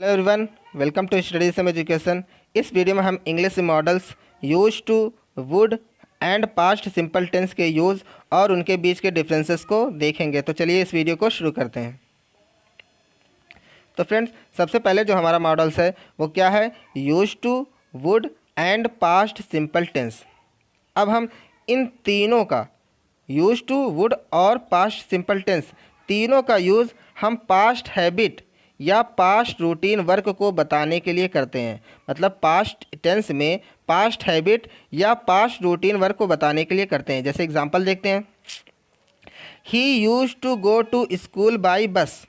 Hello everyone, welcome to study some education. इस video में हम English modals use to, would and past simple tense के use और उनके बीच के डिफरेंसेस को देखेंगे। तो चलिए इस वीडियो को शुरू करते हैं। तो फ्रेंड्स, सबसे पहले जो हमारा मॉडल्स है वो क्या है? Use to, would and past simple tense. अब हम इन तीनों का यूज टू, वुड और पास्ट सिंपल टेंस तीनों का यूज़ हम पास्ट हैबिट या पास्ट रूटीन वर्क को बताने के लिए करते हैं। मतलब पास्ट टेंस में पास्ट हैबिट या पास्ट रूटीन वर्क को बताने के लिए करते हैं। जैसे एग्जांपल देखते हैं, he use to go to school by bus.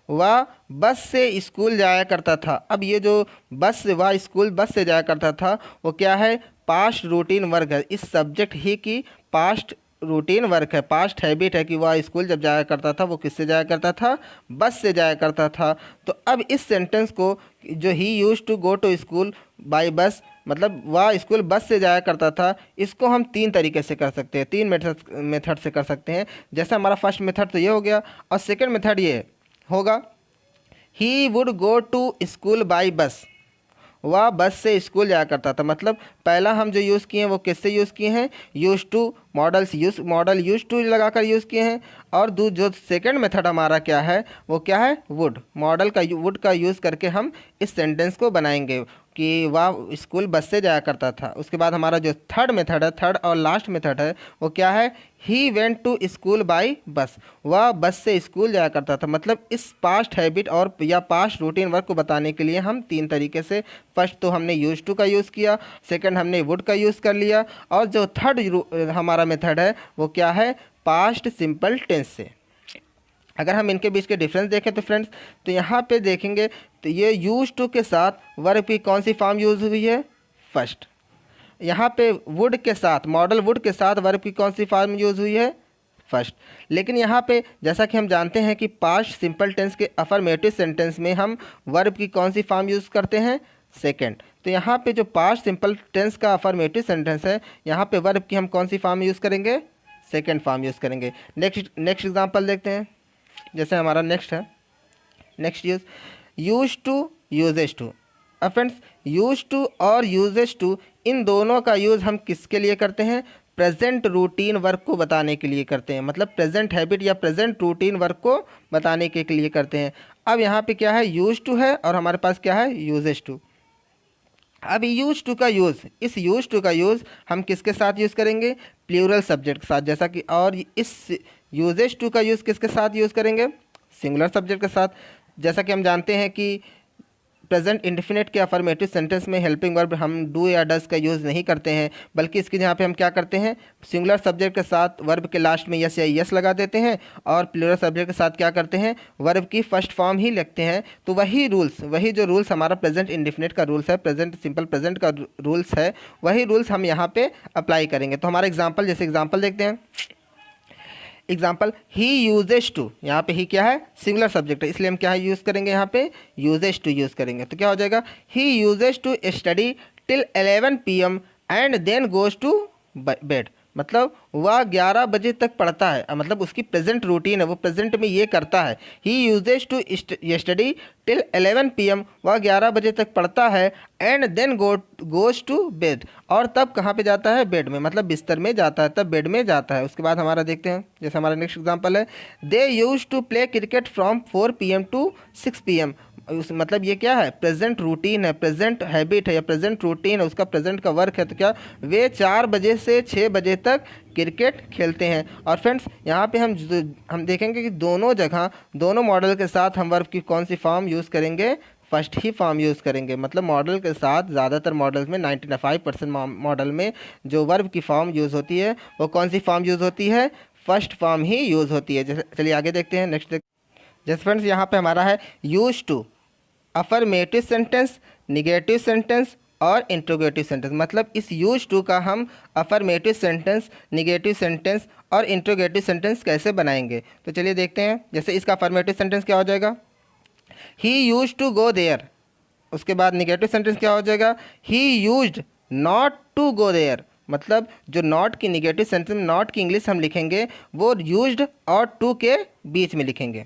वह बस से स्कूल जाया करता था। अब ये जो वह स्कूल बस से जाया करता था वो क्या है? पास्ट रूटीन वर्क है। इस सब्जेक्ट ही की पास्ट रूटीन वर्क है, पास्ट हैबिट है कि वह स्कूल जब जाया करता था वो किससे जाया करता था? बस से जाया करता था। तो अब इस सेंटेंस को जो he use to go to school by bus, मतलब वह स्कूल बस से जाया करता था, इसको हम तीन तरीके से कर सकते हैं, तीन मेथड से कर सकते हैं। जैसे हमारा फर्स्ट मेथड तो ये हो गया, और सेकेंड मेथड ये होगा, he would go to school by bus. वह बस से स्कूल जाया करता था। मतलब पहला हम जो यूज़ किए हैं वो किससे यूज़ किए हैं? Use to, model use to लगाकर यूज़ किए हैं। और जो सेकंड मेथड हमारा क्या है वो क्या है? वुड, वुड का यूज़ करके हम इस सेंटेंस को बनाएंगे कि वह स्कूल बस से जाया करता था। उसके बाद हमारा जो थर्ड मेथड है, थर्ड और लास्ट मेथड है, वो क्या है? He went to school by bus. वह बस से स्कूल जाया करता था। मतलब इस पास्ट हैबिट और या पास्ट रूटीन वर्क को बताने के लिए हम तीन तरीके से, फर्स्ट तो हमने यूज टू का यूज़ किया, सेकंड हमने वुड का यूज़ कर लिया, और जो थर्ड हमारा मेथड है वो क्या है? पास्ट सिंपल टेंस से। अगर हम इनके बीच के डिफरेंस देखें तो फ्रेंड्स, तो यहाँ पे देखेंगे तो ये यूज टू के साथ वर्ब की कौन सी फॉर्म यूज़ हुई है? फर्स्ट। यहाँ पे वुड के साथ, मॉडल वुड के साथ वर्ब की कौन सी फॉर्म यूज़ हुई है? फर्स्ट। लेकिन यहाँ पे जैसा कि हम जानते हैं कि पास्ट सिंपल टेंस के अफर्मेटिव सेंटेंस में हम वर्ब की कौन सी फॉर्म यूज़ करते हैं? सेकेंड। तो यहाँ पे जो पास्ट सिंपल टेंस का अफर्मेटिव सेंटेंस है, यहाँ पे वर्ब की हम कौन सी फॉर्म यूज़ करेंगे? सेकेंड फॉर्म यूज़ करेंगे। नेक्स्ट एग्जांपल देखते हैं। जैसे हमारा नेक्स्ट है, next use to, uses to. अब फ्रेंड्स, यूज टू और यूजेज टू इन दोनों का यूज़ हम किसके लिए करते हैं? प्रेजेंट रूटीन वर्क को बताने के लिए करते हैं। मतलब प्रेजेंट हैबिट या प्रेजेंट रूटीन वर्क को बताने के लिए करते हैं। अब यहाँ पे क्या है? यूज टू है और हमारे पास क्या है? Uses to. अब यूज टू का यूज़, इस यूज टू का यूज़ हम किसके साथ यूज़ करेंगे? प्लूरल सब्जेक्ट के साथ। जैसा कि, और इस यूजेज टू का यूज़ किसके साथ यूज़ करेंगे? सिंगुलर सब्जेक्ट के साथ। जैसा कि हम जानते हैं कि प्रेजेंट इंडेफिनिट के अफर्मेटिव सेंटेंस में हेल्पिंग वर्ब हम डू या डज का यूज़ नहीं करते हैं, बल्कि इसके यहाँ पे हम क्या करते हैं? सिंगुलर सब्जेक्ट के साथ वर्ब के लास्ट में यस या यस लगा देते हैं, और प्लूरल सब्जेक्ट के साथ क्या करते हैं? वर्ब की फर्स्ट फॉर्म ही लिखते हैं। तो वही जो रूल्स हमारा प्रेजेंट इंडेफिनिट का रूल्स है, प्रेजेंट सिंपल प्रेजेंट का रूल्स है, वही रूल्स हम यहाँ पे अप्लाई करेंगे। तो हमारा एग्जाम्पल, जैसे एग्जाम्पल देखते हैं। एग्जाम्पल, ही यूजेज टू, यहाँ पे ही क्या है? सिंगुलर सब्जेक्ट है, इसलिए हम क्या यूज़ करेंगे? यहाँ पे यूजेज टू यूज़ करेंगे। तो क्या हो जाएगा? He uses to study till 11 PM and then goes to bed. मतलब वह 11 बजे तक पढ़ता है, मतलब उसकी प्रेजेंट रूटीन है, वो प्रेजेंट में ये करता है। He uses to study till 11 PM, वह 11 बजे तक पढ़ता है, and then goes to bed, और तब कहाँ पे जाता है? बेड में, मतलब बिस्तर में जाता है, तब बेड में जाता है। उसके बाद हमारा देखते हैं, जैसे हमारा नेक्स्ट एग्जांपल है, they use to play cricket from 4 PM to 6 PM। मतलब ये क्या है? प्रेजेंट रूटीन है, प्रेजेंट हैबिट है या प्रेजेंट रूटीन है, उसका प्रेजेंट का वर्क है। तो क्या वे 4 बजे से 6 बजे तक क्रिकेट खेलते हैं। और फ्रेंड्स, यहाँ पे हम देखेंगे कि दोनों जगह, दोनों मॉडल के साथ हम वर्ब की कौन सी फॉर्म यूज़ करेंगे? फर्स्ट ही फॉर्म यूज़ करेंगे। मतलब मॉडल के साथ ज़्यादातर मॉडल्स में 95% मॉडल में जो वर्ब की फॉर्म यूज़ होती है वो कौन सी फॉर्म यूज़ होती है? फर्स्ट फॉर्म ही यूज़ होती है। जैसे चलिए आगे देखते हैं, नेक्स्ट जैसे फ्रेंड्स यहाँ पे हमारा है use to, affirmative sentence, negative sentence और इंट्रोगेटिव सेंटेंस। मतलब इस यूज टू का हम अफर्मेटिव सेंटेंस, निगेटिव सेंटेंस और इंट्रोगेटिव सेंटेंस कैसे बनाएंगे? तो चलिए देखते हैं। जैसे इसका अफर्मेटिव सेंटेंस क्या हो जाएगा? He use to go there. उसके बाद निगेटिव सेंटेंस क्या हो जाएगा? He used not to go there. मतलब जो नॉट की निगेटिव सेंटेंस में नॉट की इंग्लिश हम लिखेंगे वो यूज्ड और टू के बीच में लिखेंगे।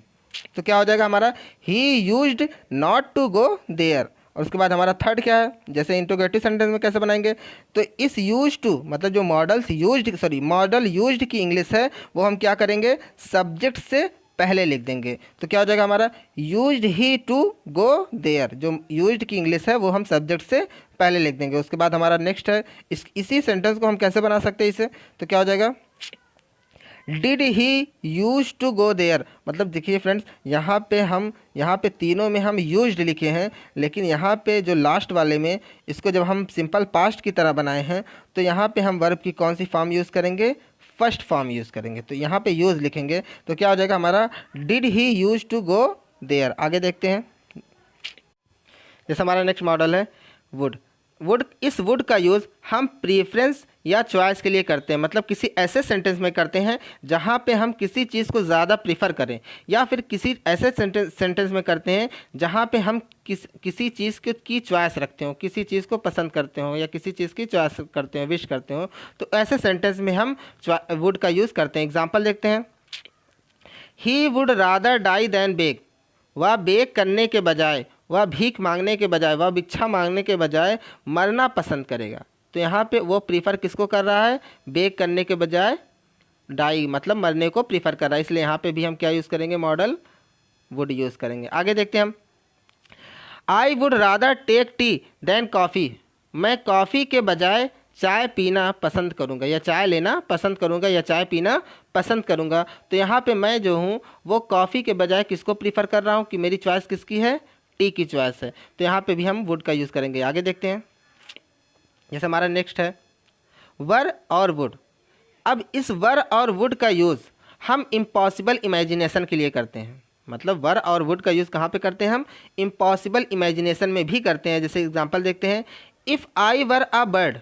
तो क्या हो जाएगा हमारा, he used not to go there. और उसके बाद हमारा थर्ड क्या है, जैसे इंट्रोगेटिव सेंटेंस में कैसे बनाएंगे, तो इस यूज टू मतलब जो मॉडल यूज्ड की इंग्लिश है वो हम क्या करेंगे, सब्जेक्ट से पहले लिख देंगे। तो क्या हो जाएगा हमारा, used he to go there, जो यूज्ड की इंग्लिश है वो हम सब्जेक्ट से पहले लिख देंगे। उसके बाद हमारा नेक्स्ट है, इसी सेंटेंस को हम कैसे बना सकते हैं इसे, तो क्या हो जाएगा, did he use to go there. मतलब देखिए फ्रेंड्स, यहाँ पे तीनों में हम यूज्ड लिखे हैं, लेकिन यहाँ पे जो लास्ट वाले में इसको जब हम सिंपल पास्ट की तरह बनाए हैं तो यहाँ पे हम वर्ब की कौन सी फॉर्म यूज़ करेंगे, फर्स्ट फॉर्म यूज़ करेंगे। तो यहाँ पे यूज़ लिखेंगे तो क्या हो जाएगा हमारा, did he use to go there. आगे देखते हैं, जैसे हमारा नेक्स्ट मॉडल है वुड। इस वुड का यूज़ हम प्रीफ्रेंस या चॉइस के लिए करते हैं, मतलब किसी ऐसे सेंटेंस में करते हैं जहाँ पे हम किसी चीज़ को ज़्यादा प्रीफर करें, या फिर किसी ऐसे सेंटेंस में करते हैं जहाँ पे हम किसी चीज़ की चॉइस रखते हो, किसी चीज़ को पसंद करते हो या किसी चीज़ की चॉइस करते हो, विश करते हो। तो ऐसे सेंटेंस में हम वुड का यूज़ करते हैं। एग्जाम्पल देखते हैं, he would rather die than beg. वह बेग करने के बजाय, वह भीख मांगने के बजाय, वह भिक्षा मांगने के बजाय मरना पसंद करेगा। तो यहाँ पे वो प्रीफर किसको कर रहा है, बेग करने के बजाय डाई मतलब मरने को प्रीफर कर रहा है, इसलिए यहाँ पे भी हम क्या यूज़ करेंगे, मॉडल वुड यूज़ करेंगे। आगे देखते हैं हम, I would rather take tea than coffee. मैं कॉफ़ी के बजाय चाय पीना पसंद करूंगा, या चाय लेना पसंद करूंगा, या चाय पीना पसंद करूंगा। तो यहाँ पे मैं जो हूँ वो कॉफ़ी के बजाय किसको प्रीफर कर रहा हूँ, कि मेरी चॉइस किसकी है, टी की चॉइस है। तो यहाँ पे भी हम वुड का यूज़ करेंगे। आगे देखते हैं, जैसे हमारा नेक्स्ट है वर और वुड। अब इस वर और वुड का यूज़ हम इम्पॉसिबल इमेजिनेशन के लिए करते हैं। मतलब वर और वुड का यूज़ कहाँ पे करते हैं, हम इम्पॉसिबल इमेजिनेशन में भी करते हैं। जैसे एग्जांपल देखते हैं, if I were a bird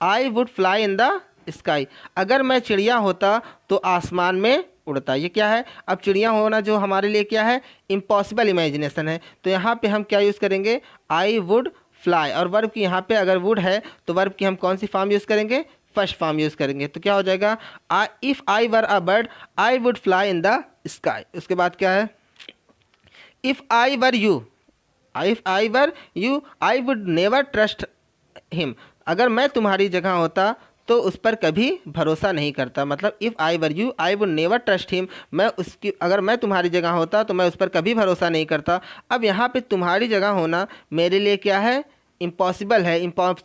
I would fly in the sky. अगर मैं चिड़िया होता तो आसमान में उड़ता। ये क्या है, अब चिड़िया होना जो हमारे लिए क्या है, इम्पॉसिबल इमेजिनेशन है। तो यहाँ पे हम क्या यूज़ करेंगे, आई वुड फ्लाई, और वर्ब की यहाँ पे अगर वुड है तो वर्ब की हम कौन सी फॉर्म यूज़ करेंगे, फर्स्ट फॉर्म यूज़ करेंगे। तो क्या हो जाएगा, if I were a bird I would fly in the sky. उसके बाद क्या है, if I were you I would never trust him. अगर मैं तुम्हारी जगह होता तो उस पर कभी भरोसा नहीं करता। मतलब if I were you I would never trust him, अगर मैं तुम्हारी जगह होता तो मैं उस पर कभी भरोसा नहीं करता। अब यहाँ पे तुम्हारी जगह होना मेरे लिए क्या है, इम्पॉसिबल है।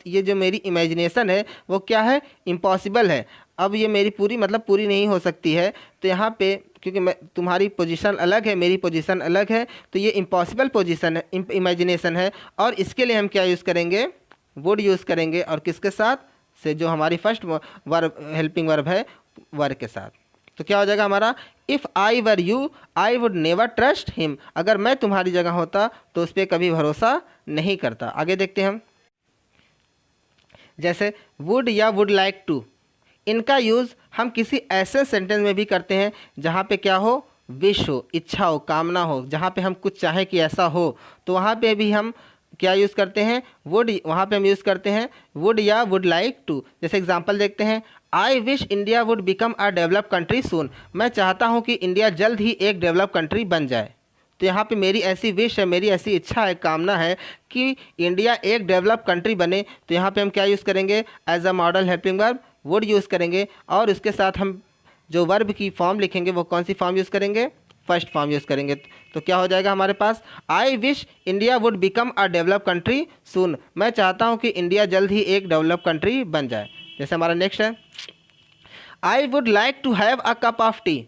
ये जो मेरी इमेजिनेशन है वो क्या है, इम्पॉसिबल है। अब ये मेरी पूरी नहीं हो सकती है। तो यहाँ पे क्योंकि मैं तुम्हारी पोजीशन अलग है, मेरी पोजीशन अलग है, तो ये इम्पॉसिबल पोजीशन है, इमेजिनेशन है। और इसके लिए हम क्या यूज़ करेंगे, वुड यूज़ करेंगे, और किसके साथ से, जो हमारी फर्स्ट वर्ब हेल्पिंग वर्ब है वर के साथ। तो क्या हो जाएगा हमारा, if I were you I would never trust him. अगर मैं तुम्हारी जगह होता तो उस पर कभी भरोसा नहीं करता। आगे देखते हैं हम, जैसे वुड या वुड लाइक टू। इनका यूज़ हम किसी ऐसे सेंटेंस में भी करते हैं जहाँ पे क्या हो, विश हो, इच्छा हो, कामना हो, जहाँ पे हम कुछ चाहें कि ऐसा हो, तो वहाँ पे भी हम क्या यूज़ करते हैं, वुड। वहाँ पे हम यूज़ करते हैं वुड या वुड लाइक टू। जैसे एग्जांपल देखते हैं, I wish India would become a develop country soon. मैं चाहता हूँ कि इंडिया जल्द ही एक डेवलप कंट्री बन जाए। तो यहाँ पे मेरी ऐसी विश है, मेरी ऐसी इच्छा है, कामना है कि इंडिया एक डेवलप कंट्री बने। तो यहाँ पे हम क्या यूज़ करेंगे, as a modal helping verb would use करेंगे, और इसके साथ हम जो वर्ब की फॉर्म लिखेंगे वो कौन सी फॉर्म यूज़ करेंगे, फर्स्ट फॉर्म यूज़ करेंगे। तो क्या हो जाएगा हमारे पास, I wish India would become a develop country soon. मैं चाहता हूँ कि इंडिया जल्द ही एक डेवलप कंट्री बन जाए। जैसे हमारा नेक्स्ट है, I would like to have a cup of tea.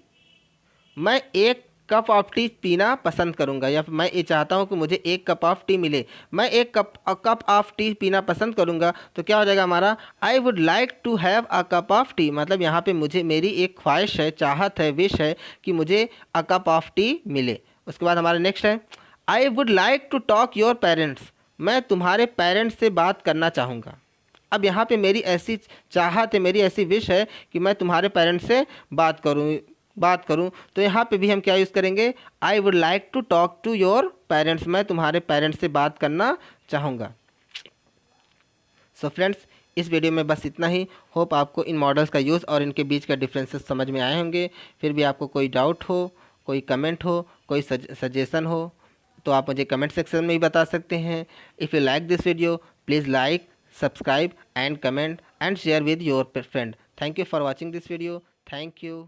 मैं एक कप ऑफ टी पीना पसंद करूंगा, या फिर मैं ये चाहता हूं कि मुझे एक कप ऑफ टी मिले, मैं एक कप ऑफ टी पीना पसंद करूंगा। तो क्या हो जाएगा हमारा, I would like to have a cup of tea. मतलब यहाँ पे मुझे मेरी एक ख्वाहिश है, चाहत है, विश है कि मुझे अ कप ऑफ टी मिले। उसके बाद हमारा नेक्स्ट है, I would like to talk your parents. मैं तुम्हारे पेरेंट्स से बात करना चाहूँगा। अब यहाँ पे मेरी ऐसी चाहत है, मेरी ऐसी विश है कि मैं तुम्हारे पेरेंट्स से बात करूं। तो यहाँ पे भी हम क्या यूज़ करेंगे, I would like to talk to your parents. मैं तुम्हारे पेरेंट्स से बात करना चाहूँगा। सो फ्रेंड्स, इस वीडियो में बस इतना ही। होप आपको इन मॉडल्स का यूज़ और इनके बीच का डिफरेंसेस समझ में आए होंगे। फिर भी आपको कोई डाउट हो, कोई कमेंट हो कोई सजेशन हो तो आप मुझे कमेंट सेक्शन में भी बता सकते हैं। If you like this video please like, subscribe and comment and share with your friend. Thank you for watching this video. Thank you.